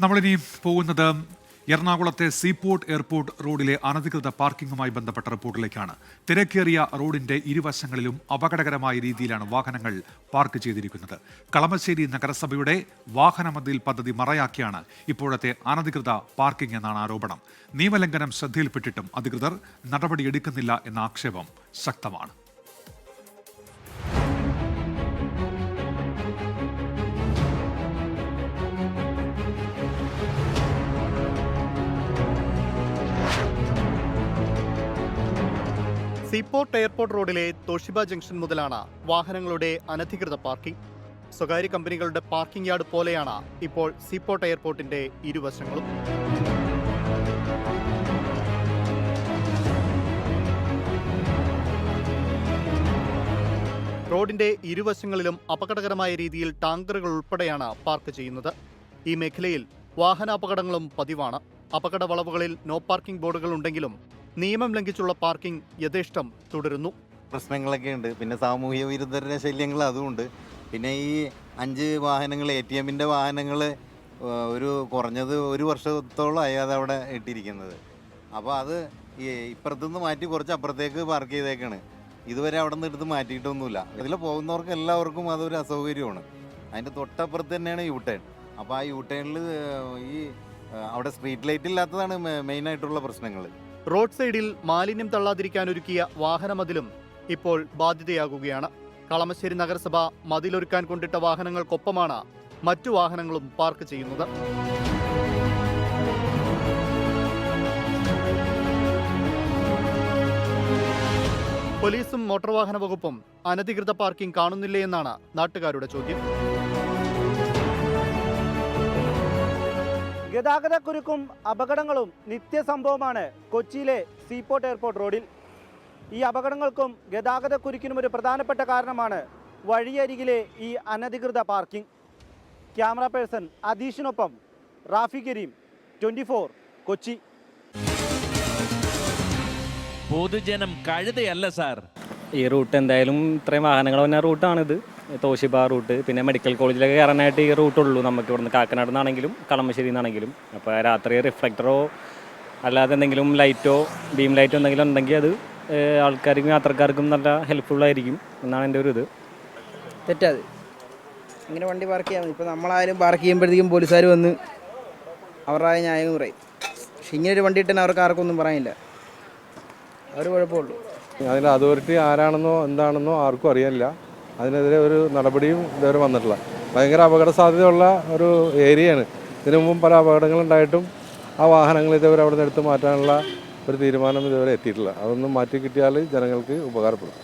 നമ്മളിനി പോകുന്നത് എറണാകുളത്തെ സീപോർട്ട് എയർപോർട്ട് റോഡിലെ അനധികൃത പാർക്കിംഗുമായി ബന്ധപ്പെട്ട റിപ്പോർട്ടിലേക്കാണ്. തിരക്കേറിയ റോഡിന്റെ ഇരുവശങ്ങളിലും അപകടകരമായ രീതിയിലാണ് വാഹനങ്ങൾ പാർക്ക് ചെയ്തിരിക്കുന്നത്. കളമശ്ശേരി നഗരസഭയുടെ വാഹനമതിൽ പദ്ധതി മറയാക്കിയാണ് ഇപ്പോഴത്തെ അനധികൃത പാർക്കിംഗ് എന്നാണ് ആരോപണം. നിയമലംഘനം ശ്രദ്ധയിൽപ്പെട്ടിട്ടും അധികൃതർ നടപടിയെടുക്കുന്നില്ല എന്ന ആക്ഷേപം ശക്തമാണ്. സീപോർട്ട് എയർപോർട്ട് റോഡിലെ തോഷിബ ജംഗ്ഷൻ മുതലാണ് വാഹനങ്ങളുടെ അനധികൃത പാർക്കിംഗ്. സ്വകാര്യ കമ്പനികളുടെ പാർക്കിംഗ് യാർഡ് പോലെയാണ് ഇപ്പോൾ സീപോർട്ട് എയർപോർട്ടിന്റെ ഇരുവശങ്ങളും. റോഡിന്റെ ഇരുവശങ്ങളിലും അപകടകരമായ രീതിയിൽ ടാങ്കറുകൾ ഉൾപ്പെടെയാണ് പാർക്ക് ചെയ്യുന്നത്. ഈ മേഖലയിൽ വാഹനാപകടങ്ങളും പതിവാണ്. അപകട വളവുകളിൽ നോ പാർക്കിംഗ് ബോർഡുകൾ ഉണ്ടെങ്കിലും നിയമം ലംഘിച്ചുള്ള പാർക്കിംഗ് യഥേഷ്ടം തുടരുന്നു. പ്രശ്നങ്ങളൊക്കെ ഉണ്ട്. പിന്നെ സാമൂഹ്യ വിരുദ്ധരുടെ ശല്യങ്ങൾ അതുമുണ്ട്. പിന്നെ ഈ 5 വാഹനങ്ങൾ ATMന്റെ വാഹനങ്ങൾ കുറഞ്ഞത് 1 വർഷത്തോളമായി അതവിടെ ഇട്ടിരിക്കുന്നത്. അപ്പോൾ അത് ഇപ്പുറത്തുനിന്ന് മാറ്റി കുറച്ച് അപ്പുറത്തേക്ക് പാർക്ക് ചെയ്തേക്കാണ്. ഇതുവരെ അവിടെ നിന്ന് എടുത്ത് മാറ്റിയിട്ടൊന്നുമില്ല. ഇതിൽ പോകുന്നവർക്ക് എല്ലാവർക്കും അതൊരു അസൗകര്യമാണ്. അതിൻ്റെ തൊട്ടപ്പുറത്ത് തന്നെയാണ് യൂട്ടേൺ. അപ്പോൾ ആ യൂട്ടേണിൽ അവിടെ സ്ട്രീറ്റ് ലൈറ്റ് ഇല്ലാത്തതാണ് മെയിനായിട്ടുള്ള പ്രശ്നങ്ങൾ. റോഡ് സൈഡിൽ മാലിന്യം തള്ളാതിരിക്കാൻ ഒരുക്കിയ വാഹനമതിലും ഇപ്പോൾ ബാധ്യതയാകുകയാണ്. കളമശ്ശേരി നഗരസഭ മതിലൊരുക്കാൻ കൊണ്ടിട്ട വാഹനങ്ങൾക്കൊപ്പമാണ് മറ്റു വാഹനങ്ങളും പാർക്ക് ചെയ്യുന്നത്. പോലീസും മോട്ടോർ വാഹന വകുപ്പും അനധികൃത പാർക്കിംഗ് കാണുന്നില്ലേ എന്നാണ് നാട്ടുകാരുടെ ചോദ്യം. ഗതാഗതക്കുരുക്കും അപകടങ്ങളും നിത്യസംഭവമാണ് കൊച്ചിയിലെ സീപോർട്ട് എയർപോർട്ട് റോഡിൽ. ഈ അപകടങ്ങൾക്കും ഗതാഗതക്കുരുക്കിനും ഒരു പ്രധാനപ്പെട്ട കാരണമാണ് വഴിയരികിലെ ഈ അനധികൃത പാർക്കിംഗ്. ക്യാമറ പേഴ്സൺ അദീഷിനൊപ്പം റാഫി കരീം, 24 കൊച്ചി. പൊതുജനം കഴുതയല്ല സാർ. ഈ റൂട്ട് എന്തായാലും ഇത്രയും വാഹനങ്ങൾ വന്ന റൂട്ടാണിത്. തോഷിബ റൂട്ട്, പിന്നെ മെഡിക്കൽ കോളേജിലൊക്കെ കയറാനായിട്ട് ഈ റൂട്ടുള്ളൂ. നമുക്ക് ഇവിടുന്ന് കാക്കനാട് നിന്നാണെങ്കിലും കളമശ്ശേരി നിന്നാണെങ്കിലും. അപ്പോൾ രാത്രി റിഫ്ലക്ടറോ അല്ലാതെ എന്തെങ്കിലും ലൈറ്റോ ബീം ലൈറ്റോ എന്തെങ്കിലും ഉണ്ടെങ്കിൽ അത് ആൾക്കാർക്കും യാത്രക്കാർക്കും നല്ല ഹെൽപ്ഫുള്ളായിരിക്കും എന്നാണ് എൻ്റെ ഒരു ഇത്. തെറ്റത് ഇങ്ങനെ വണ്ടി പാർക്ക് ചെയ്യാൻ ഇപ്പോൾ നമ്മളായാലും പാർക്ക് ചെയ്യുമ്പോഴത്തേക്കും പോലീസുകാർ വന്ന് അവരുടെ ന്യായം പറയും. പക്ഷെ ഇങ്ങനൊരു വണ്ടി ഇട്ടാൽ അവർക്ക് ആർക്കൊന്നും പറയാനില്ല. അവർ കുഴപ്പമുള്ളൂ. അതിൻ്റെ അതോറിറ്റി ആരാണെന്നോ എന്താണെന്നോ ആർക്കും അറിയില്ല. അതിനെതിരെ ഒരു നടപടിയും ഇതുവരെ വന്നിട്ടില്ല. ഭയങ്കര അപകട സാധ്യതയുള്ള ഒരു ഏരിയയാണ്. ഇതിനു മുമ്പും പല അപകടങ്ങളുണ്ടായിട്ടും ആ വാഹനങ്ങൾ ഇതുവരെ അവിടെ നിന്ന് എടുത്ത് മാറ്റാനുള്ള ഒരു തീരുമാനം ഇതുവരെ എത്തിയിട്ടില്ല. അതൊന്നും മാറ്റി കിട്ടിയാൽ ജനങ്ങൾക്ക് ഉപകാരപ്പെടും.